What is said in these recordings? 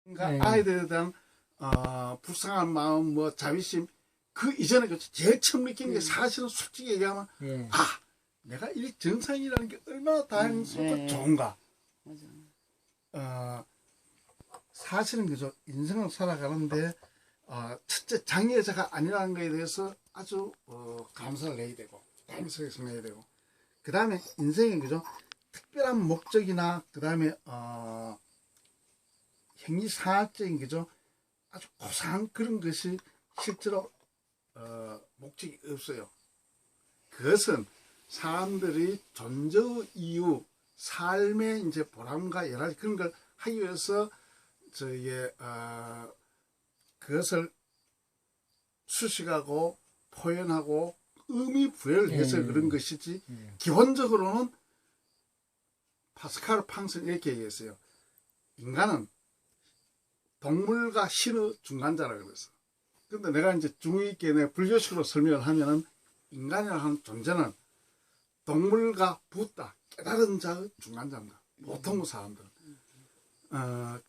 그러니까 아이들에 대한 불쌍한 마음, 뭐 자비심, 그 이전에 제일 처음 느끼는 게 사실은 솔직히 얘기하면 아, 내가 이 정상이라는 게 얼마나 다행스럽고 좋은가. 사실은 그죠. 인생을 살아가는데 첫째 장애자가 아니라는 것에 대해서 아주 감사를 해야 되고 다행스럽게 생각해야 되고, 그 다음에 인생에 그죠. 특별한 목적이나 그 다음에 행위사학적인 그죠. 아주 고상한 그런 것이 실제로 목적이 없어요. 그것은 사람들이 존재의 이유, 삶의 이제 보람과 여러 가지 그런 걸 하기 위해서 저희의 그것을 수식하고 표현하고 의미 부여를 해서 그런 것이지, 기본적으로는 파스칼 팡스는 이렇게 얘기했어요. 인간은 동물과 신의 중간자라 그랬어. 근데 내가 이제 중의 있게 내 불교식으로 설명을 하면은, 인간이라는 존재는 동물과 붓다, 깨달은 자의 중간자입니다. 보통 사람들은.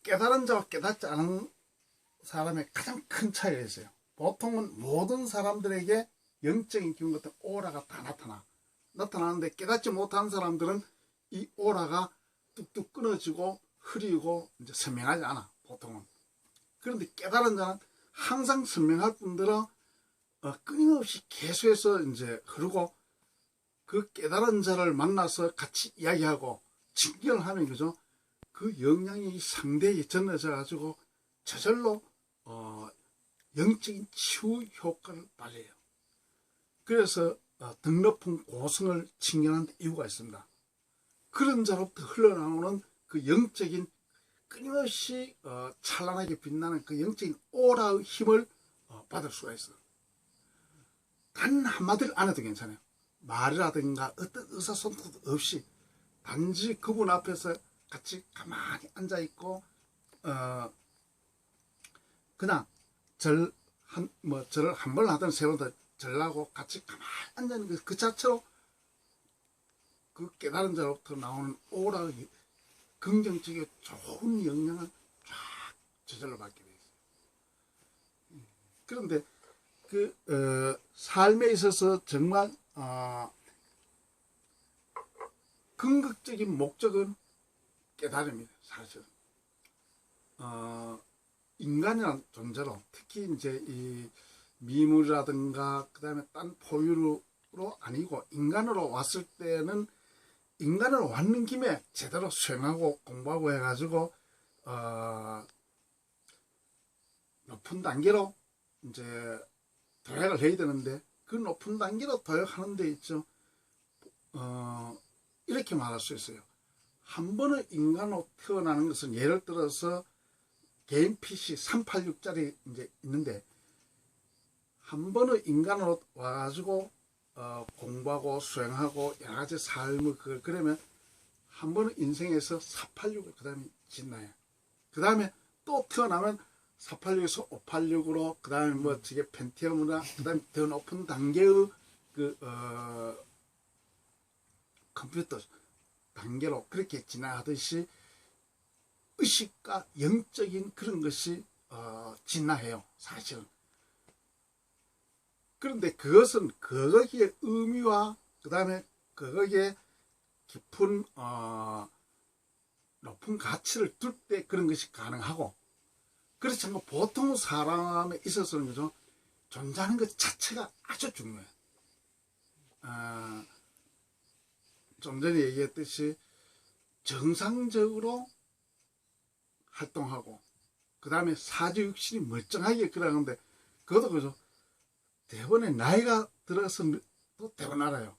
깨달은 자와 깨닫지 않은 사람의 가장 큰 차이가 있어요. 보통은 모든 사람들에게 영적인 기운 같은 오라가 다 나타나는데, 깨닫지 못한 사람들은 이 오라가 뚝뚝 끊어지고 흐리고 이제 선명하지 않아, 보통은. 그런데 깨달은 자는 항상 선명할 뿐더러 끊임없이 계속해서 이제 흐르고, 그 깨달은 자를 만나서 같이 이야기하고 직결을 하면 그죠, 그 영향이 상대에게 전해져 가지고 저절로 영적인 치유 효과를 발휘해요. 그래서 등 높은 고성을 칭견하는 이유가 있습니다. 그런 자로부터 흘러나오는 그 영적인 끊임없이 찬란하게 빛나는 그 영적인 오라의 힘을 받을 수가 있어요. 단 한마디를 안 해도 괜찮아요. 말이라든가 어떤 의사소통도 없이 단지 그분 앞에서 같이 가만히 앉아있고 그냥 절을 한 번 하든 세 번 더 절하고 같이 가만히 앉아있는 그 자체로 그 깨달은 자로부터 나오는 오라의 긍정적이고 좋은 영향을 쫙 저절로 받게 돼 있어요. 그런데 그 삶에 있어서 정말 궁극적인 목적은 깨달음입니다. 사실은 인간이라는 존재로, 특히 이제 이 미물이라든가 그 다음에 딴 포유로 아니고 인간으로 왔을 때는, 인간으로 왔는 김에 제대로 수행하고 공부하고 해가지고 높은 단계로 이제 도약을 해야 되는데, 그 높은 단계로 도약하는 데 있죠. 이렇게 말할 수 있어요. 한 번의 인간으로 태어나는 것은, 예를 들어서 개인 PC 386짜리 이제 있는데, 한 번의 인간으로 와가지고 공부하고 수행하고 여러 가지 삶을 그러면 한 번의 인생에서 486을 그 다음에 지나요. 그 다음에 또 태어나면 486에서 586으로, 그 다음에 뭐 저게 펜티엄이나 그 다음에 더 높은 단계의 그 컴퓨터 단계로 그렇게 진화하듯이 의식과 영적인 그런 것이 진화해요, 사실은. 그런데 그것은 그거기에 의미와 그 다음에 그거기에 깊은 높은 가치를 둘 때 그런 것이 가능하고, 그렇지 않고 보통 사람에 있어서는 그죠, 존재하는 것 자체가 아주 중요해요. 좀 전에 얘기했듯이 정상적으로 활동하고 그 다음에 사지육신이 멀쩡하게 그러는데, 그것도 그죠, 대부분의 나이가 들어서 또 대부분 알아요.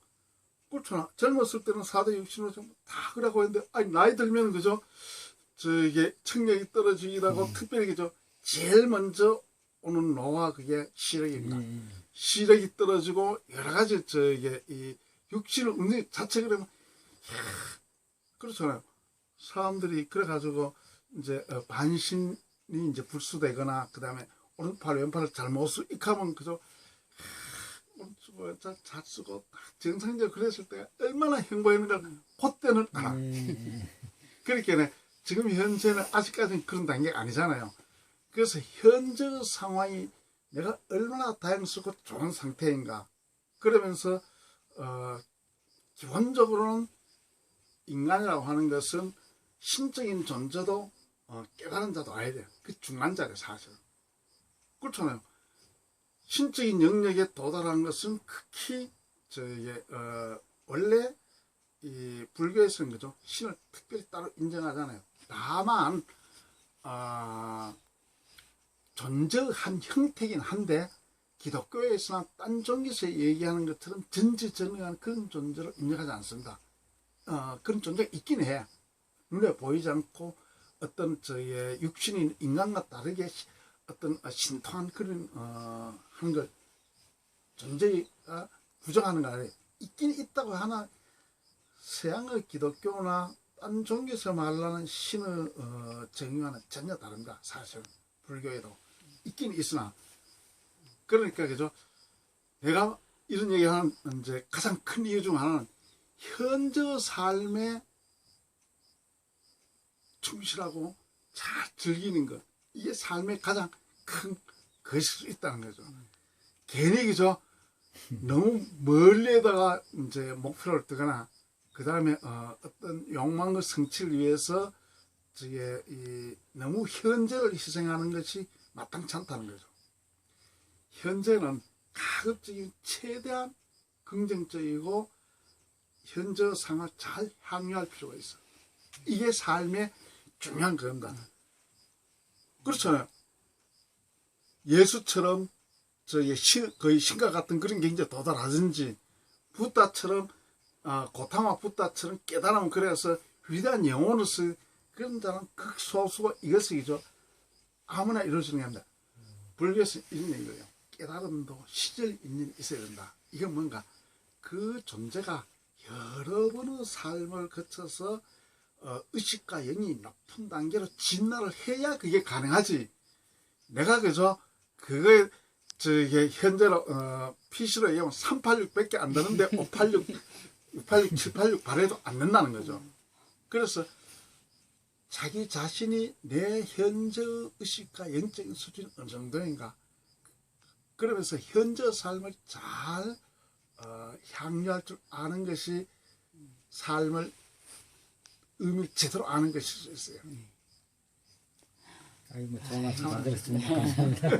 그렇잖아. 젊었을 때는 사지육신으로 다 그러고 했는데, 아니 나이 들면 그죠, 저게 청력이 떨어지기라고 특별히 그죠, 제일 먼저 오는 노화, 그게 시력입니다. 시력이 떨어지고 여러 가지 저게 이 육신을 운동 자체 그러면 그렇잖아요. 사람들이 그래가지고 이제 반신이 이제 불수되거나 그 다음에 오른팔 왼팔을 잘못 쓰고 익하면 그죠, 잘 쓰고 정상적으로 그랬을 때 얼마나 행복했는가 그때는 알아. 그렇게 지금 현재는 아직까지는 그런 단계가 아니잖아요. 그래서 현재 상황이 내가 얼마나 다양스럽고 좋은 상태인가. 그러면서 기본적으로는 인간이라고 하는 것은 신적인 존재도 깨달은 자도 아야 돼요. 그 중간자예요, 사실. 그렇잖아요. 신적인 영역에 도달한 것은 극히 원래 이 불교에서는 그죠, 신을 특별히 따로 인정하잖아요. 다만 존재의 한 형태긴 한데 기독교에서나 딴 종교에서 얘기하는 것처럼 전지전능한 그런 존재를 인정하지 않습니다. 그런 존재가 있긴 해. 눈에 보이지 않고 어떤 저의 육신인 인간과 다르게 어떤 신통한 그런 한걸 존재가 부정하는 거 아니에요. 있긴 있다고 하나 서양의 기독교나 딴 종교에서 말하는 신의 정의와는 전혀 다릅니다. 사실은 불교에도 있긴 있으나, 그러니까 그죠, 내가 이런 얘기하는 이제 가장 큰 이유 중 하나는 현재 삶에 충실하고 잘 즐기는 것, 이게 삶의 가장 큰 것일 수 있다는 거죠. 괜히 그죠, 너무 멀리에다가 이제 목표를 뜨거나 그 다음에 어떤 욕망의 성취를 위해서 너무 현재를 희생하는 것이 마땅치 않다는 거죠. 현재는 가급적인 최대한 긍정적이고 현재 상황을 잘 향유할 필요가 있어. 이게 삶의 중요한 겁니다. 그렇잖아요. 예수처럼 거의 신과 같은 그런 게 이제 도달하든지, 부다처럼 고타마 부다처럼 깨달으면 그래서 위대한 영혼으로서 그런 자는 극소수가 이것이죠. 아무나 이루어지는 게 아닙니다. 불교에서 이런 얘기예요. 깨달음도 시절 인연이 있어야 된다. 이건 뭔가 그 존재가 여러 번의 삶을 거쳐서 의식과 영이 높은 단계로 진화를 해야 그게 가능하지. 내가 그저 그거에 현재로 PC로 얘기하면 386밖에 안 되는데 586, 686, 786 발해도 안 된다는 거죠. 그래서 자기 자신이 내 현재 의식과 영적인 수준이 어느 정도인가, 그러면서 현재 삶을 잘 향유할 줄 아는 것이 삶을 의미 제대로 아는 것일 수 있어요. 아이고, 좋은 말씀 잘 들었습니다. 감사합니다.